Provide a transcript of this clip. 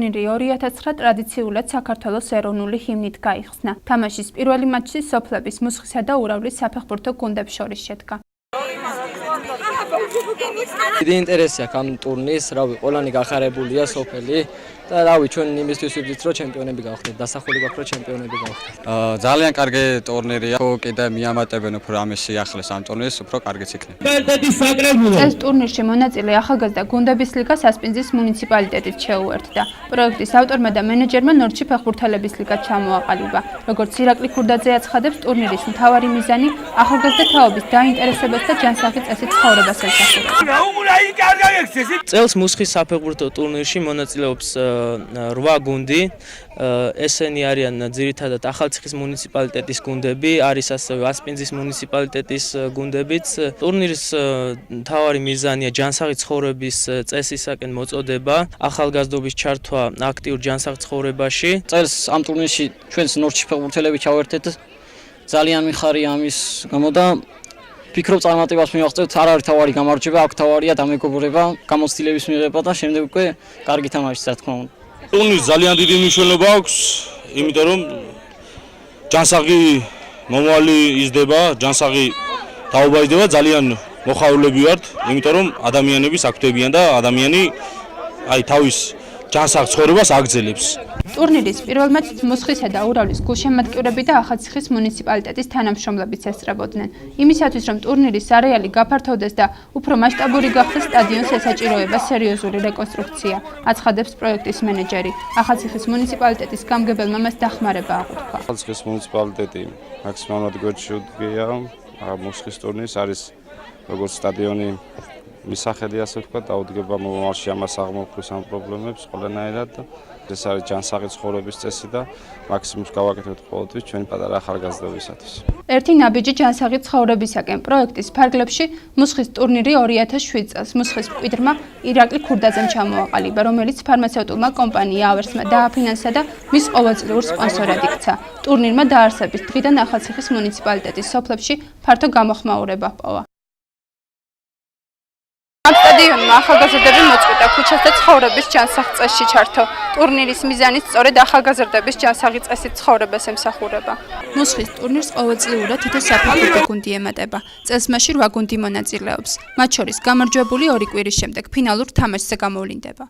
ტურნირი 2009 ტრადიციულად საქართველოს ეროვნული ჰიმნით გაიხსნა. თამაშის პირველი მატჩი სოფლების მუსხისა და ურავლის საფეხბურთო გუნდებს შორის შედგა. დიდი ინტერესია ამ ტურნირს, რავი, ყველანი გახარებულია სოფელი და რავი, ჩვენ იმისთვის ვიბრძვით, რომ ჩემპიონები გავხდეთ, დასახული გვაქვს, რომ ჩემპიონები გავხდეთ. ძალიან კარგი ტურნირია. თუ კიდე მიამატებენ უფრო ამის სიახლეს ამ ტურნირს, უფრო კარგიც იქნება. ეს ტურნირში მონაწილე ახალგაზრდა გუნდების ლიგას ასპინძის მუნიციპალიტეტით შეუერთდა. პროექტის ავტორმა და მენეჯერმა ნორჩი ფეხბურთელების ლიგად ჩამოაყალიბა. როგორც ირაკლი ქურდაძე აცხადებს, ტურნირის მთავარი მიზანი ახალგაზრდა თაობის დაინტერესებას და ჯანსაღი წესით ცხოვრებას ემსახურება. წელს მუსხის საფეხბურთო ტურნირში მონაწილეობს 8 გუნდი. ესენი არიან ძირითადად ახალციხის მუნიციპალიტეტის გუნდები, არის ასევე ასპინძის მუნიციპალიტეტის გუნდებიც. ტურნირის მთავარი მიზანია ჯანსაღი ცხოვრების წესისაკენ მოწოდება, ახალგაზრდობის ჩართვა აქტიურ ჯანსაღ ცხოვრებაში. წელს ამ ტურნირში ჩვენს ნორჩი ფეხბურთელები ჩავერთეთ. ძალიან მიხარია ამის გამო და ფიქრობ წარმატებას მივაღწევთ. არ არის თავარი გამარჯვება, აქ თავარია დამეგობრება, გამოცდილების მიღება და შემდეგ უკვე კარგი თამაშიც რა თქმა უნდა. ტურნირს ძალიან დიდი მნიშვნელობა აქვს, იმიტომ რომ ჯანსაღი მომავალი იზრდება, ჯანსაღი თაობა იზრდება, ძალიან მოხარულები ვართ, იმიტომ რომ ადამიანები საქმდებიან და ადამიანი თავის ჯანსაღ ცხოვრებას აგრძელებს. ტურნირის პირველ მატჩს მუსხისა და ურავლის გულშემატკივრები და ახალციხის მუნიციპალიტეტის თანამშრომლებიც ესწრებოდნენ. იმისათვის, რომ ტურნირის არეალი გაფართოვდეს და უფრო მასშტაბური გახდეს, სტადიონს ესაჭიროება სერიოზული რეკონსტრუქცია, აცხადებს პროექტის მენეჯერი. ახალციხის მუნიციპალიტეტის გამგებელმა მას დახმარება აღუთქვა. ახალციხის მუნიციპალიტეტი მაქსიმალურად გვერდში უდგია მუსხის ტურნირს, არის როგორც სტადიონი მისახელი, ასე ვთქვათ, დაუდგება მომავალში ამას აღმოუქმნის ამ პრობლემებს ყველანაირად. ეს არის ჯანსაღი ცხოვრების წესი და მაქსიმუმს გავაკეთებთ ყოველთვის ჩვენი პატარა ახალგაზრდებისათვის. ერთი ნაბიჯი ჯანსაღი ცხოვრებისაკენ პროექტის ფარგლებში მუსხის ტურნირი 2007 წელს მუსხის მკვიდრმა ირაკლი ქურდაძემ ჩამოაყალიბა, რომელიც ფარმაცევტულმა კომპანია ავერსმა დააფინანსა და მის ყოველწლიურ სპონსორად იქცა. ტურნირმა დაარსების დღიდან ახალციხის მუნიციპალიტეტის სოფლებში ფართო გამოხმაურება ჰპოვა. ამ სტადიონმა ახალგაზრდები მოწყვიტა ქუჩას და ცხოვრების ჯანსაღ წესში ჩართო. ტურნირის მიზანიც სწორედ ახალგაზრდების ჯანსაღი წესით ცხოვრებას ემსახურება. მუსხის ტურნირს ყოველწლიურად თითო საფეხბურთო გუნდი ემატება. წელს მასში 8 გუნდი მონაწილეობს. მათ შორის გამარჯვებული 2 კვირის შემდეგ ფინალურ თამაშზე გამოვლინდება.